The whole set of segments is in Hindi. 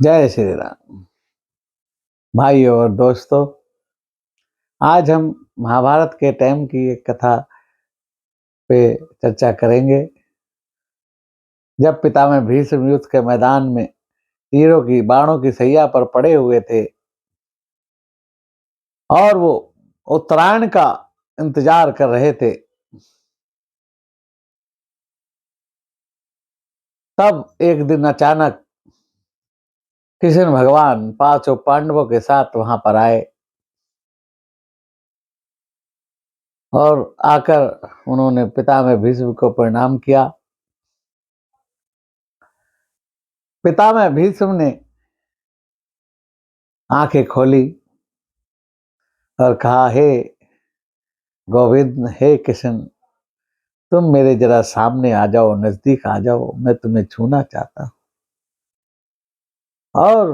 जय श्री राम। भाई और दोस्तों, आज हम महाभारत के टाइम की एक कथा पे चर्चा करेंगे। जब पितामह भीष्म युद्ध के मैदान में तीरों की बाणों की सैया पर पड़े हुए थे और वो उत्तरायण का इंतजार कर रहे थे, तब एक दिन अचानक कृष्ण भगवान पांचों पांडवों के साथ वहां पर आए और आकर उन्होंने पितामह भीष्म को प्रणाम किया। पितामह भीष्म ने आंखें खोली और कहा, हे गोविंद, हे कृष्ण, तुम मेरे जरा सामने आ जाओ, नजदीक आ जाओ, मैं तुम्हें छूना चाहता हूं और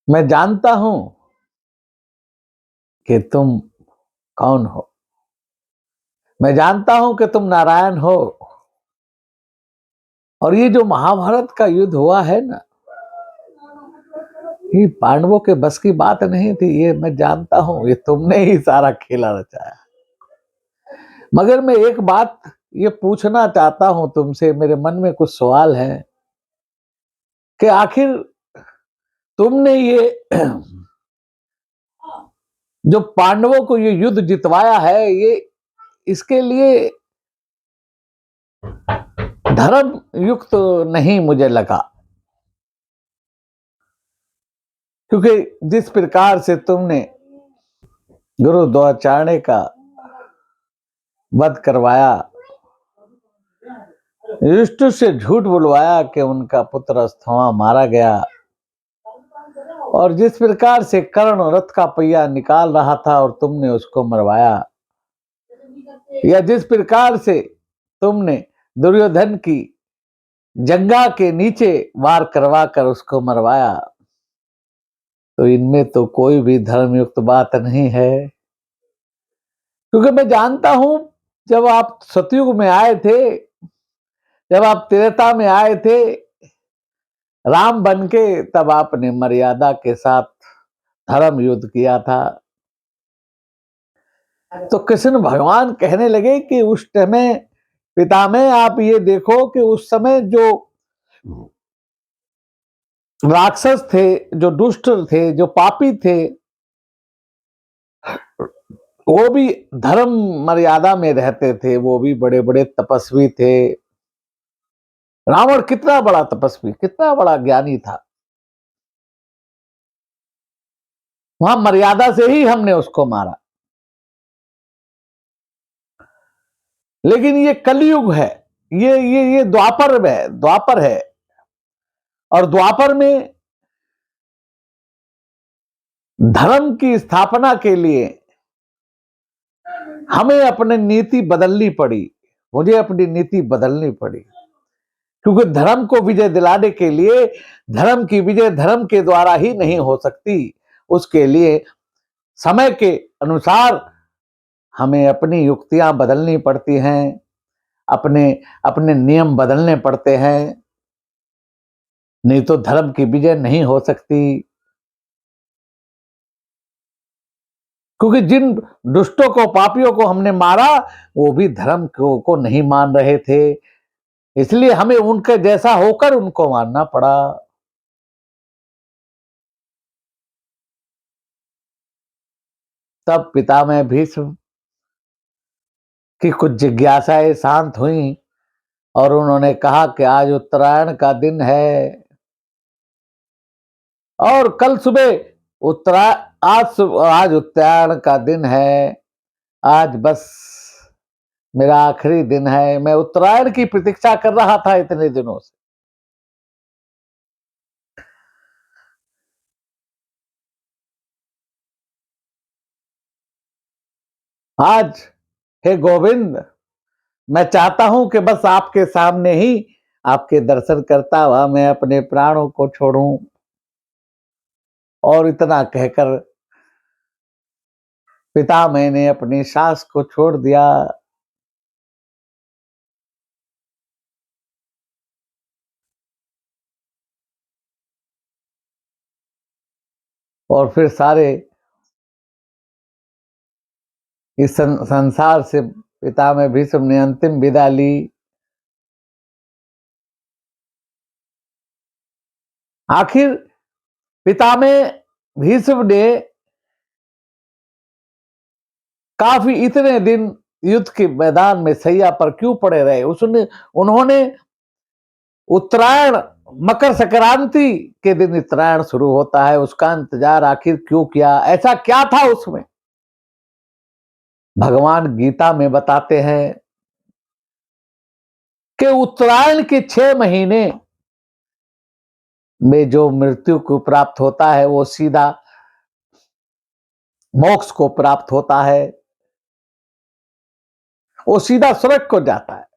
मैं जानता हूं कि तुम कौन हो। मैं जानता हूं कि तुम नारायण हो और ये जो महाभारत का युद्ध हुआ है ना, ये पांडवों के बस की बात नहीं थी। ये मैं जानता हूं, ये तुमने ही सारा खेला रचाया। मगर मैं एक बात ये पूछना चाहता हूं तुमसे, मेरे मन में कुछ सवाल है कि आखिर तुमने ये जो पांडवों को ये युद्ध जितवाया है, ये इसके लिए धर्म युक्त नहीं मुझे लगा। क्योंकि जिस प्रकार से तुमने गुरु द्रोणाचार्य का वध करवाया, युधिष्ठिर से झूठ बुलवाया कि उनका पुत्र अस्थमा मारा गया, और जिस प्रकार से कर्ण रथ का पहिया निकाल रहा था और तुमने उसको मरवाया, या जिस प्रकार से तुमने दुर्योधन की जंगा के नीचे वार करवा कर उसको मरवाया, तो इनमें तो कोई भी धर्मयुक्त बात नहीं है। क्योंकि मैं जानता हूं, जब आप सतयुग में आए थे, जब आप त्रेता में आए थे राम बन के, तब आपने मर्यादा के साथ धर्म युद्ध किया था। तो कृष्ण भगवान कहने लगे कि उस समय पितामह, आप ये देखो कि उस समय जो राक्षस थे, जो दुष्ट थे, जो पापी थे, वो भी धर्म मर्यादा में रहते थे। वो भी बड़े बड़े तपस्वी थे। रावण कितना बड़ा तपस्वी, कितना बड़ा ज्ञानी था। वहां मर्यादा से ही हमने उसको मारा। लेकिन ये कलयुग है, ये द्वापर है, द्वापर है। और द्वापर में धर्म की स्थापना के लिए हमें अपनी नीति बदलनी पड़ी। मुझे अपनी नीति बदलनी पड़ी, क्योंकि धर्म को विजय दिलाने के लिए धर्म की विजय धर्म के द्वारा ही नहीं हो सकती। उसके लिए समय के अनुसार हमें अपनी युक्तियां बदलनी पड़ती हैं, अपने अपने नियम बदलने पड़ते हैं, नहीं तो धर्म की विजय नहीं हो सकती। क्योंकि जिन दुष्टों को, पापियों को हमने मारा, वो भी धर्म को नहीं मान रहे थे, इसलिए हमें उनके जैसा होकर उनको मारना पड़ा। तब पितामह भीष्म की कुछ जिज्ञासाएं शांत हुई और उन्होंने कहा कि आज उत्तरायण का दिन है और कल सुबह उत्तरा आज उत्तरायण का दिन है। आज बस मेरा आखिरी दिन है। मैं उत्तरायण की प्रतीक्षा कर रहा था इतने दिनों से। आज हे गोविंद, मैं चाहता हूं कि बस आपके सामने ही आपके दर्शन करता हुआ मैं अपने प्राणों को छोड़ूं। और इतना कहकर पितामह ने अपनी सांस को छोड़ दिया। और फिर सारे इस संसार से पितामह भीष्म ने अंतिम विदा ली। आखिर पितामह भीष्म ने काफी इतने दिन युद्ध के मैदान में सैया पर क्यों पड़े रहे? उन्होंने उत्तरायण, मकर संक्रांति के दिन उत्तरायण शुरू होता है, उसका इंतजार आखिर क्यों किया? ऐसा क्या था उसमें? भगवान गीता में बताते हैं कि उत्तरायण के 6 महीने में जो मृत्यु को प्राप्त होता है वो सीधा मोक्ष को प्राप्त होता है, वो सीधा स्वर्ग को जाता है।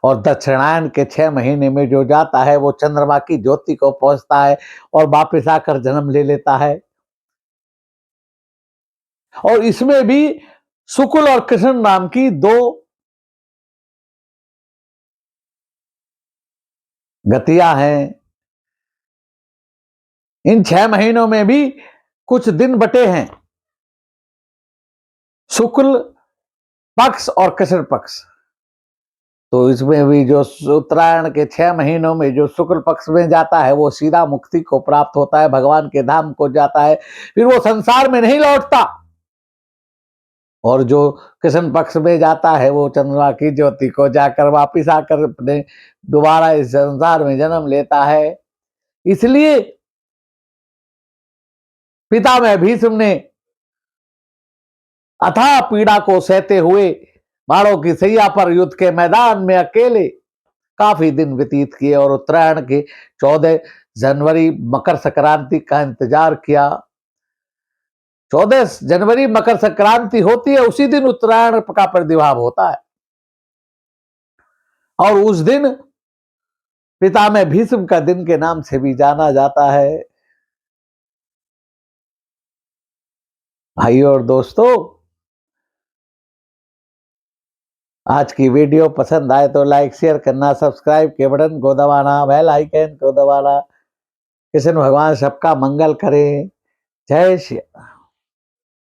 और दक्षिणायन के 6 महीने में जो जाता है वो चंद्रमा की ज्योति को पहुंचता है और वापस आकर जन्म ले लेता है। और इसमें भी शुक्ल और कृष्ण नाम की 2 गतियां हैं। इन 6 महीनों में भी कुछ दिन बटे हैं, शुक्ल पक्ष और कृष्ण पक्ष। तो इसमें भी जो उत्तरायण के 6 महीनों में जो शुक्ल पक्ष में जाता है वो सीधा मुक्ति को प्राप्त होता है, भगवान के धाम को जाता है, फिर वो संसार में नहीं लौटता। और जो कृष्ण पक्ष में जाता है वो चंद्रमा की ज्योति को जाकर वापिस आकर अपने दोबारा इस संसार में जन्म लेता है। इसलिए पितामह भीष्म ने अथाह पीड़ा को सहते हुए बाणों की सैया पर युद्ध के मैदान में अकेले काफी दिन व्यतीत किए और उत्तरायण के 14 जनवरी मकर संक्रांति का इंतजार किया। 14 जनवरी मकर संक्रांति होती है, उसी दिन उत्तरायण का प्रादुर्भाव होता है। और उस दिन पितामह भीष्म का दिन के नाम से भी जाना जाता है। भाइयों और दोस्तों, आज की वीडियो पसंद आए तो लाइक शेयर करना, सब्सक्राइब के बटन को दबाना, बेल आइकन को दबाना। कृष्ण भगवान सबका मंगल करें। जय श्री